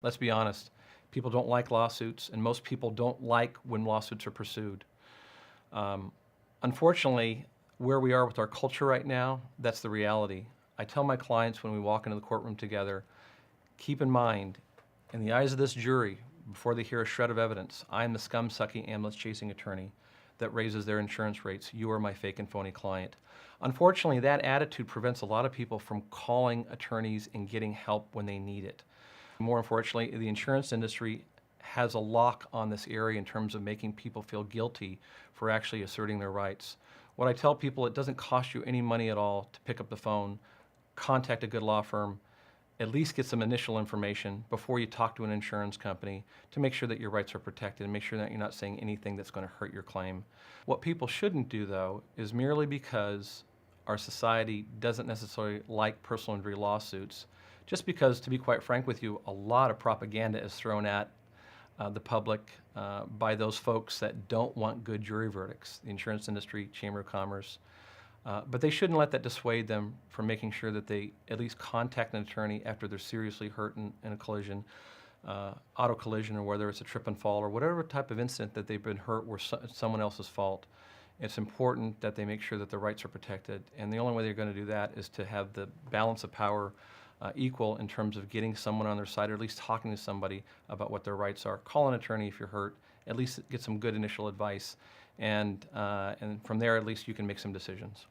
Let's be honest, people don't like lawsuits, and most people don't like when lawsuits are pursued. Um, Unfortunately, where we are with our culture right now, that's the reality. I tell my clients when we walk into the courtroom together, keep in mind, in the eyes of this jury, before they hear a shred of evidence, I am the scum-sucking ambulance-chasing attorney that raises their insurance rates. You are my fake and phony client. Unfortunately, that attitude prevents a lot of people from calling attorneys and getting help when they need it. More unfortunately, the insurance industry has a lock on this area in terms of making people feel guilty for actually asserting their rights. What I tell people, it doesn't cost you any money at all to pick up the phone, contact a good law firm, at least get some initial information before you talk to an insurance company to make sure that your rights are protected and make sure that you're not saying anything that's going to hurt your claim. What people shouldn't do, though, is merely because our society doesn't necessarily like personal injury lawsuits, just because, to be quite frank with you, a lot of propaganda is thrown at the public by those folks that don't want good jury verdicts, the insurance industry, Chamber of Commerce. But they shouldn't let that dissuade them from making sure that they at least contact an attorney after they're seriously hurt in a collision, auto collision, or whether it's a trip and fall, or whatever type of incident that they've been hurt where someone else's fault. It's important that they make sure that their rights are protected. And the only way they're going to do that is to have the balance of power equal in terms of getting someone on their side, or at least talking to somebody about what their rights are. Call an attorney if you're hurt. At least get some good initial advice. And from there, at least you can make some decisions.